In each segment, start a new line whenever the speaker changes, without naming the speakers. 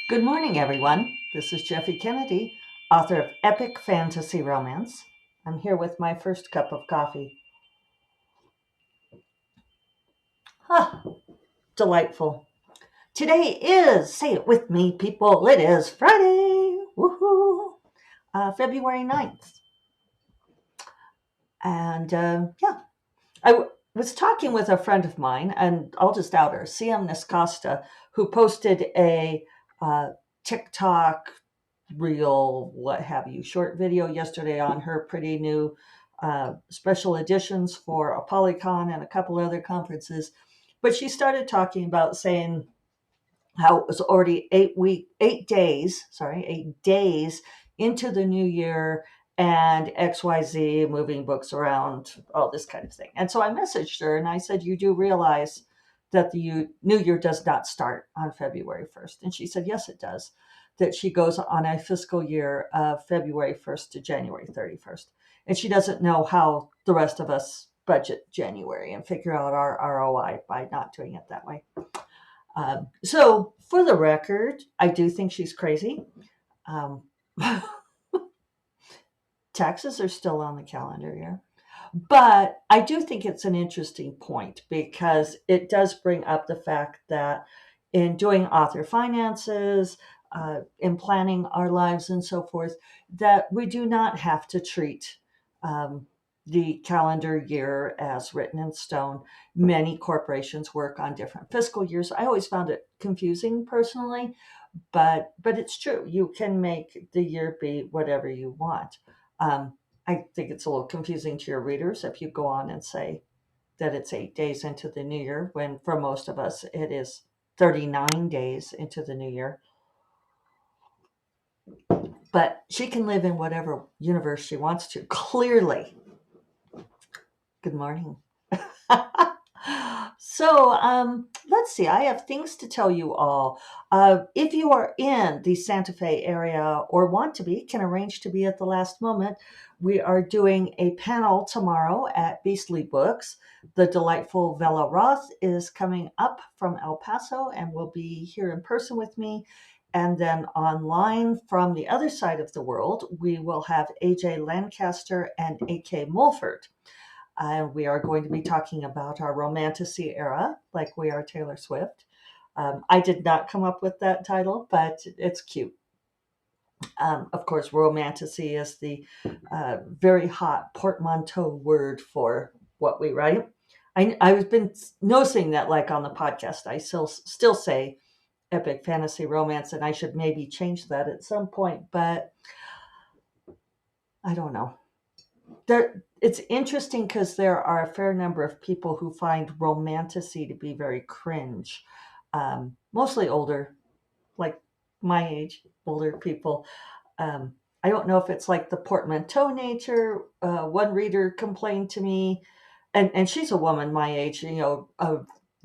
Good morning, everyone. This is Jeffe Kennedy, author of Epic Fantasy Romance. I'm here with my first cup of coffee. Ah, delightful. Today is, say it with me, people, it is Friday. Woohoo! February 9th. And yeah, was talking with a friend of mine, and I'll just out her, CM Niscosta, who posted a TikTok reel, what have you, short video yesterday on her pretty new special editions for ApollyCon and a couple other conferences. But she started talking about saying how it was already 8 days into the new year and XYZ moving books around, all this kind of thing. And so I messaged her and I said, "You do realize that the new year does not start on February 1st?" And she said, "Yes, it does." That she goes on a fiscal year of February 1st to January 31st. And she doesn't know how the rest of us budget January and figure out our ROI by not doing it that way. So, for the record, I do think she's crazy. Um, Taxes are still on the calendar here. But I do think it's an interesting point because it does bring up the fact that in doing author finances, in planning our lives and so forth, that we do not have to treat um, the calendar year as written in stone. Many corporations work on different fiscal years. I always found it confusing personally, but it's true. You can make the year be whatever you want. I think it's a little confusing to your readers if you go on and say that it's 8 days into the new year, when for most of us it is 39 days into the new year. But she can live in whatever universe she wants to, clearly. Good morning. So let's see. I have things to tell you all. If you are in the Santa Fe area or want to be, can arrange to be at the last moment. We are doing a panel tomorrow at Beastly Books. The delightful Vela Roth is coming up from El Paso and will be here in person with me. And then online from the other side of the world, we will have AJ Lancaster and AK Mulford. We are going to be talking about our romantasy era, like we are Taylor Swift. I did not come up with that title, but it's cute. Of course, romantasy is the very hot portmanteau word for what we write. I've been noticing that, like on the podcast, I still say epic fantasy romance, and I should maybe change that at some point, but I don't know. It's interesting because there are a fair number of people who find romantasy to be very cringe, mostly older, like my age, older people. I don't know if it's like the portmanteau nature. One reader complained to me, and she's a woman my age, a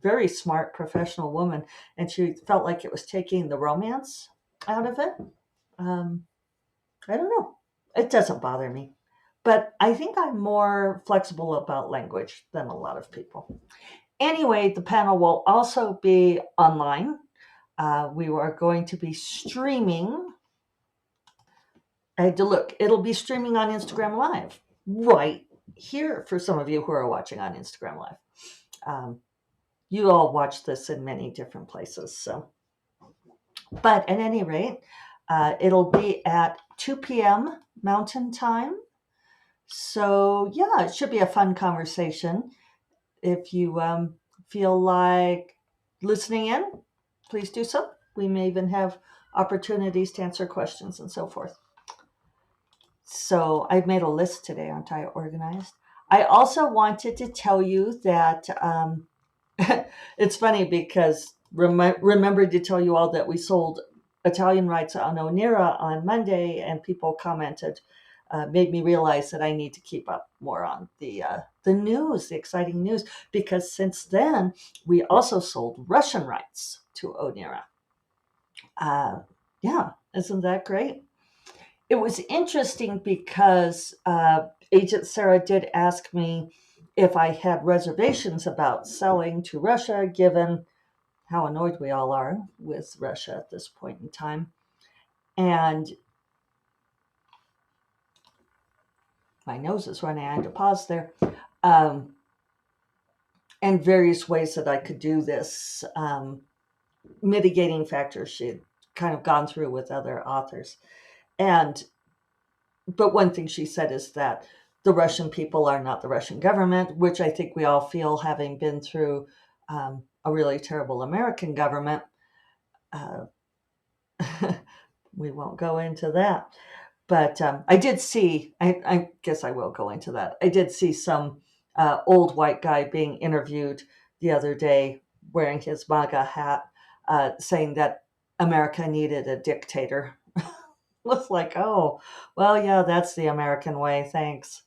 very smart professional woman, and she felt like it was taking the romance out of it. Um, I don't know. It doesn't bother me. But I think I'm more flexible about language than a lot of people. Anyway, the panel will also be online. We are going to be streaming. I had to look. It'll be streaming on Instagram Live right here for some of you who are watching on Instagram Live. Um, you all watch this in many different places. So, but at any rate, it'll be at 2 p.m. Mountain Time. So, yeah, it should be a fun conversation. If you feel like listening in, please do so. We may even have opportunities to answer questions and so forth. So, I've made a list today, aren't I organized? I also wanted to tell you that it's funny because remember to tell you all that we sold Italian rights on Onera on Monday, and people commented, made me realize that I need to keep up more on the news, the exciting news, because since then we also sold Russian rights to Onera. Yeah, isn't that great? It was interesting because Agent Sarah did ask me if I had reservations about selling to Russia, given how annoyed we all are with Russia at this point in time. And my nose is running. I had to pause there. Um, and various ways that I could do this, mitigating factors she'd kind of gone through with other authors. And but one thing she said is that the Russian people are not the Russian government, which I think we all feel, having been through a really terrible American government. Uh, we won't go into that. But I did see, I guess I will go into that. I did see some old white guy being interviewed the other day wearing his MAGA hat, saying that America needed a dictator. Was like, oh, well, yeah, that's the American way. Thanks.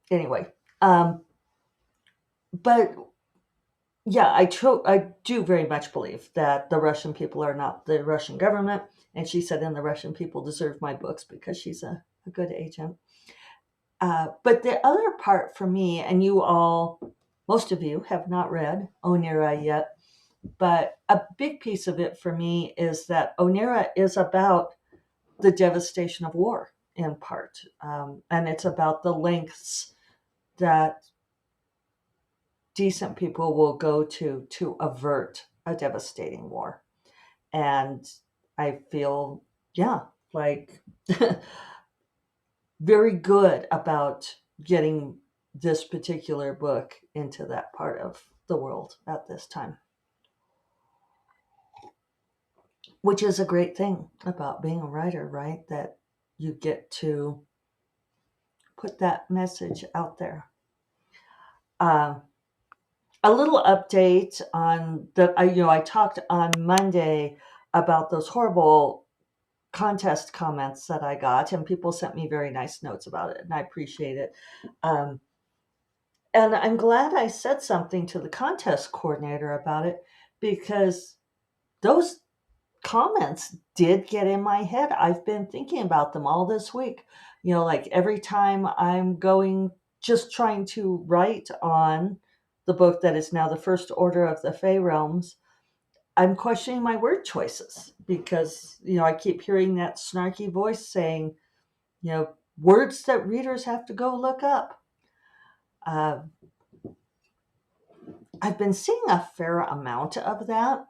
Anyway, but yeah, I do very much believe that the Russian people are not the Russian government. And she said, and the Russian people deserve my books because she's a good agent. But the other part for me, and you all, most of you have not read Onira yet, but a big piece of it for me is that Onira is about the devastation of war in part. And it's about the lengths that decent people will go to avert a devastating war. And I feel, yeah, like very good about getting this particular book into that part of the world at this time, which is a great thing about being a writer, right? That you get to put that message out there. Uh, a little update on I talked on Monday about those horrible contest comments that I got, and people sent me very nice notes about it, and I appreciate it. Um, and I'm glad I said something to the contest coordinator about it, because those comments did get in my head. I've been thinking about them all this week. Like every time I'm going, just trying to write on the book that is now the First Order of the Fey Realms, I'm questioning my word choices because, I keep hearing that snarky voice saying, words that readers have to go look up. Uh, I've been seeing a fair amount of that.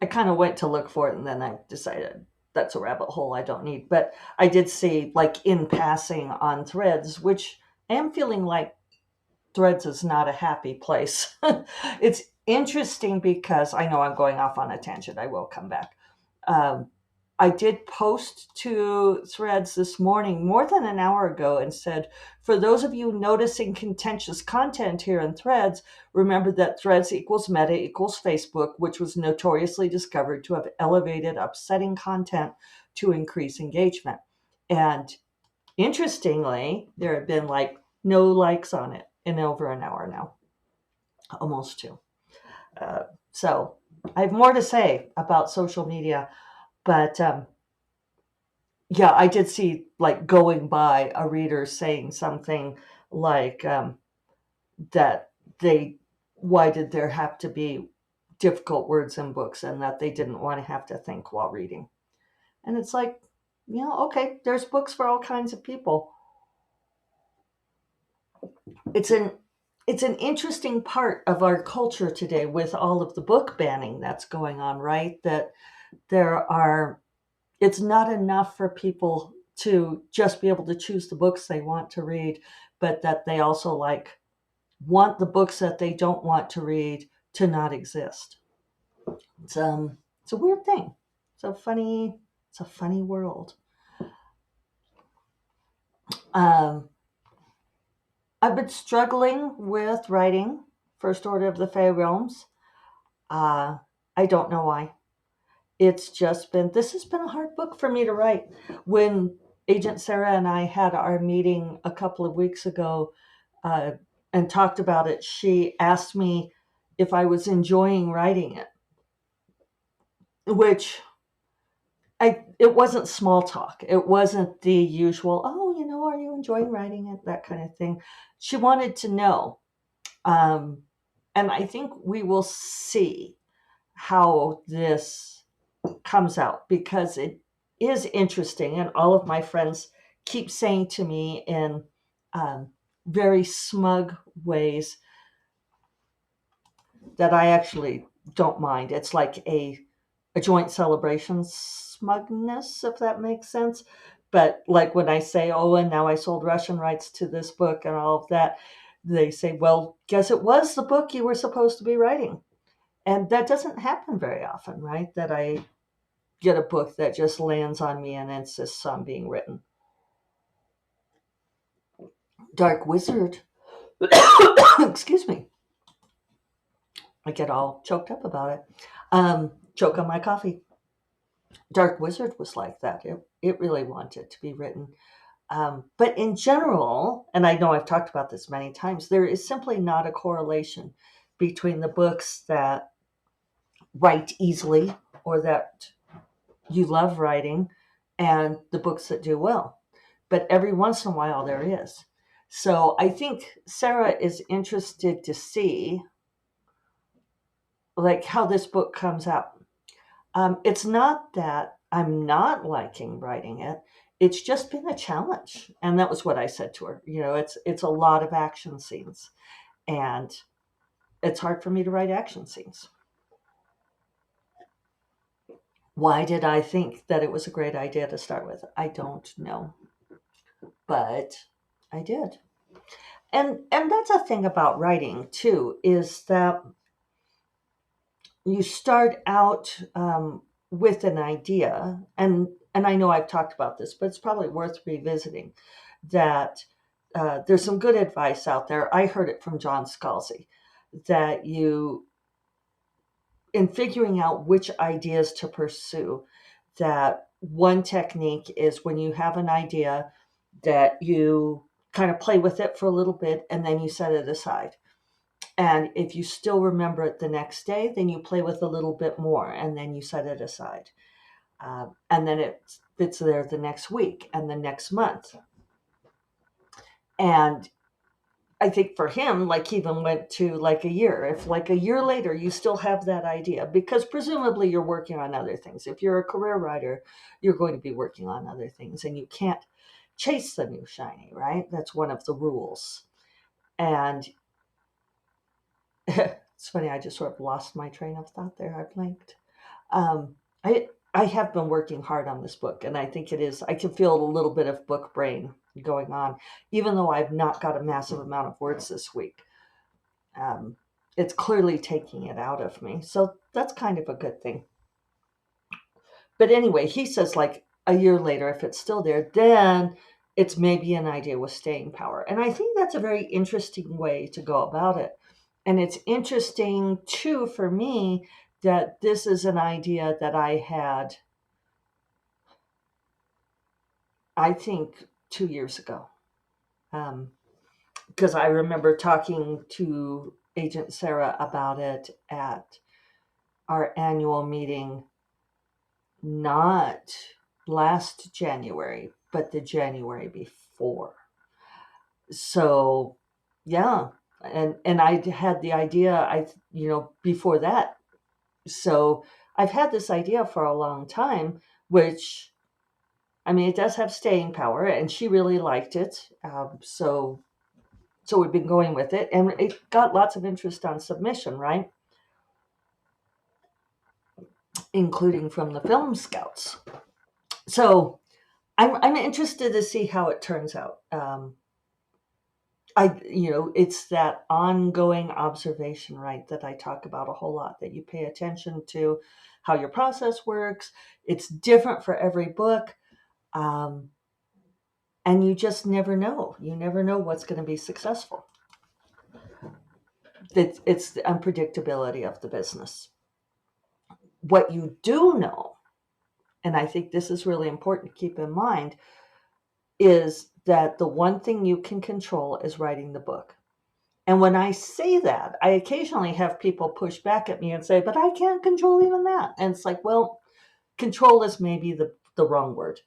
I kind of went to look for it and then I decided that's a rabbit hole I don't need. But I did see, like, in passing on Threads, which I am feeling like Threads is not a happy place. It's interesting because I know I'm going off on a tangent. I will come back. Um, I did post to Threads this morning, more than an hour ago, and said, for those of you noticing contentious content here in Threads, remember that Threads equals Meta equals Facebook, which was notoriously discovered to have elevated upsetting content to increase engagement. And interestingly, there have been like no likes on it in over an hour now, almost two. So I have more to say about social media, but yeah, I did see, like, going by a reader saying something like that why did there have to be difficult words in books, and that they didn't want to have to think while reading. And it's like, okay, there's books for all kinds of people. It's an interesting part of our culture today with all of the book banning that's going on, right? That it's not enough for people to just be able to choose the books they want to read, but that they also want the books that they don't want to read to not exist. It's a weird thing. It's a funny world. Um, I've been struggling with writing First Order of the Fey Realms. I don't know why. This has been a hard book for me to write. When Agent Sarah and I had our meeting a couple of weeks ago uh, and talked about it, she asked me if I was enjoying writing it, which it wasn't small talk. It wasn't the usual, oh, are you enjoying writing it? That kind of thing. She wanted to know. Um, and I think we will see how this comes out because it is interesting. And all of my friends keep saying to me in um, very smug ways that I actually don't mind. It's like a joint celebration smugness, if that makes sense. But like when I say, oh, and now I sold Russian rights to this book and all of that, they say, well, guess it was the book you were supposed to be writing. And that doesn't happen very often, right? That I get a book that just lands on me and insists on being written. Dark Wizard, excuse me, I get all choked up about it. Choke on my coffee. Dark Wizard was like that. It really wanted to be written. But in general, and I know I've talked about this many times, there is simply not a correlation between the books that write easily or that you love writing and the books that do well. But every once in a while there is. So I think Sarah is interested to see like how this book comes out. It's not that I'm not liking writing it. It's just been a challenge. And that was what I said to her. You know, it's a lot of action scenes. And it's hard for me to write action scenes. Why did I think that it was a great idea to start with? I don't know. But I did. And that's a thing about writing too, is that you start out with an idea, and I know I've talked about this, but it's probably worth revisiting. That there's some good advice out there. I heard it from John Scalzi that you, in figuring out which ideas to pursue, that one technique is when you have an idea that you kind of play with it for a little bit and then you set it aside. And if you still remember it the next day, then you play with a little bit more and then you set it aside. And then it's there the next week and the next month. And I think for him, like he even went to like a year. If like a year later you still have that idea, because presumably you're working on other things. If you're a career writer, you're going to be working on other things and you can't chase the new shiny, right? That's one of the rules. And it's funny, I just sort of lost my train of thought there. I blanked. Um, I have been working hard on this book, and I think it is. I can feel a little bit of book brain going on, even though I've not got a massive amount of words this week. Um, it's clearly taking it out of me, so that's kind of a good thing. But anyway, he says like a year later, if it's still there, then it's maybe an idea with staying power, and I think that's a very interesting way to go about it. And it's interesting too for me that this is an idea that I had, I think, 2 years ago. Because I remember talking to Agent Sarah about it at our annual meeting, not last January, but the January before. So, yeah. And I had the idea, before that. So I've had this idea for a long time, which, I mean, it does have staying power, and she really liked it. So we've been going with it, and it got lots of interest on submission, right? Including from the film scouts. So I'm interested to see how it turns out. It's that ongoing observation, right, that I talk about a whole lot, that you pay attention to how your process works. It's different for every book. Um, and you just never know. You never know what's going to be successful. It's the unpredictability of the business. What you do know, and I think this is really important to keep in mind, is that the one thing you can control is writing the book. And when I say that, I occasionally have people push back at me and say, but I can't control even that. And it's like, well, control is maybe the wrong word.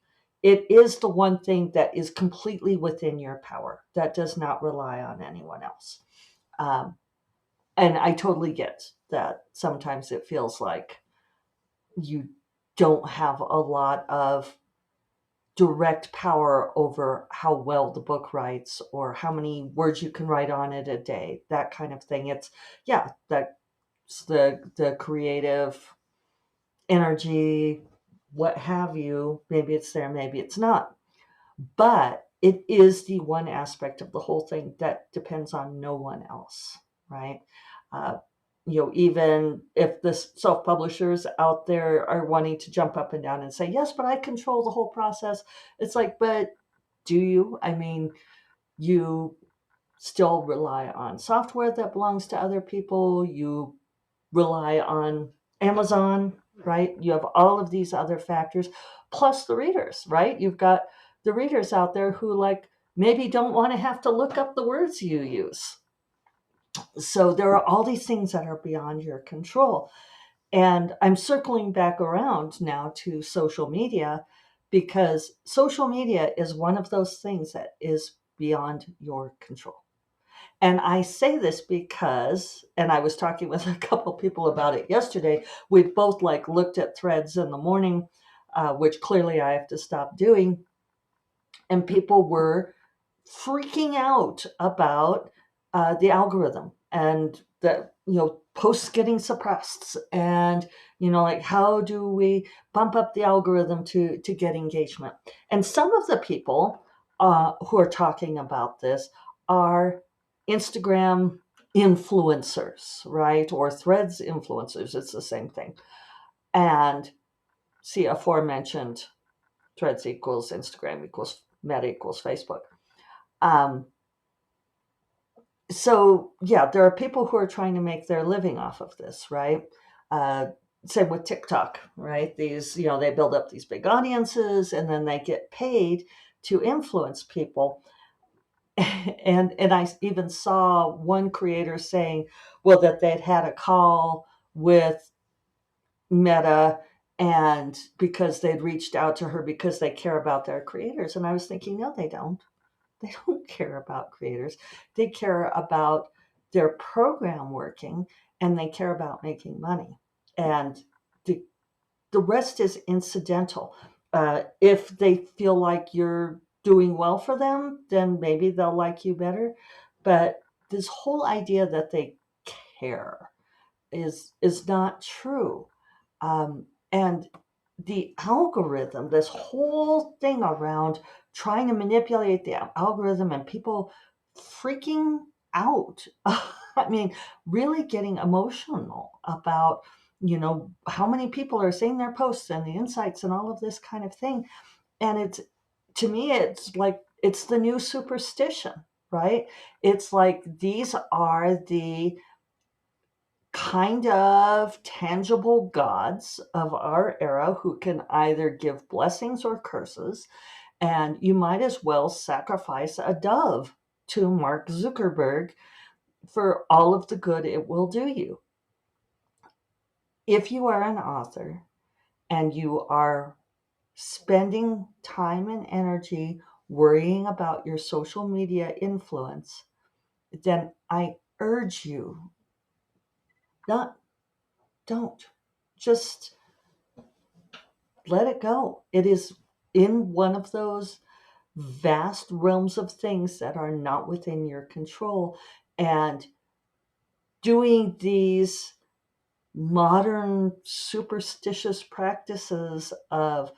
It is the one thing that is completely within your power, that does not rely on anyone else. And I totally get that sometimes it feels like you don't have a lot of direct power over how well the book writes or how many words you can write on it a day, that kind of thing. It's, yeah, that's the creative energy, what have you. Maybe it's there, maybe it's not. But it is the one aspect of the whole thing that depends on no one else, right? Uh, even if the self-publishers out there are wanting to jump up and down and say, yes, but I control the whole process. It's like, but do you? I mean, you still rely on software that belongs to other people. You rely on Amazon, right? You have all of these other factors, plus the readers, right? You've got the readers out there who like maybe don't want to have to look up the words you use. So there are all these things that are beyond your control. And I'm circling back around now to social media because social media is one of those things that is beyond your control. And I say this because, and I was talking with a couple people about it yesterday. We've both like looked at threads in the morning, which clearly I have to stop doing. And people were freaking out about the algorithm and the posts getting suppressed, and like how do we bump up the algorithm to get engagement. And some of the people who are talking about this are Instagram influencers, right? Or threads influencers, it's the same thing. And see, aforementioned threads equals Instagram equals Meta equals Facebook. um, so yeah, there are people who are trying to make their living off of this, right? uh, Same with TikTok, right? These, they build up these big audiences and then they get paid to influence people. And I even saw one creator saying, well, that they'd had a call with Meta, and because they'd reached out to her because they care about their creators. And I was thinking, no, they don't. They don't care about creators. They care about their program working, and they care about making money. And the, the rest is incidental. If they feel like you're doing well for them, then maybe they'll like you better. But this whole idea that they care is not true. And the algorithm, this whole thing around trying to manipulate the algorithm and people freaking out. I mean, really getting emotional about, how many people are seeing their posts and the insights and all of this kind of thing. And to me, it's like, it's the new superstition, right? It's like these are the kind of tangible gods of our era who can either give blessings or curses, and you might as well sacrifice a dove to Mark Zuckerberg for all of the good it will do you. If you are an author and you are spending time and energy worrying about your social media influence, then I urge you, not don't just let it go. It is in one of those vast realms of things that are not within your control. And doing these modern superstitious practices of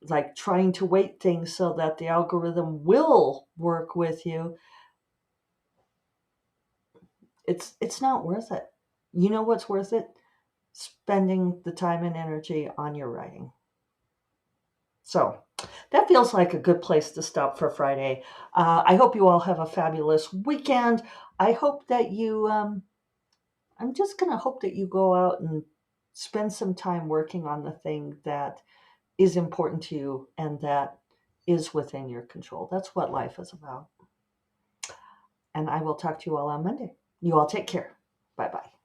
like trying to weight things so that the algorithm will work with you, it's not worth it. You know what's worth it? Spending the time and energy on your writing. So that feels like a good place to stop for Friday. I hope you all have a fabulous weekend. I hope that I'm just going to hope that you go out and spend some time working on the thing that is important to you and that is within your control. That's what life is about. And I will talk to you all on Monday. You all take care. Bye bye.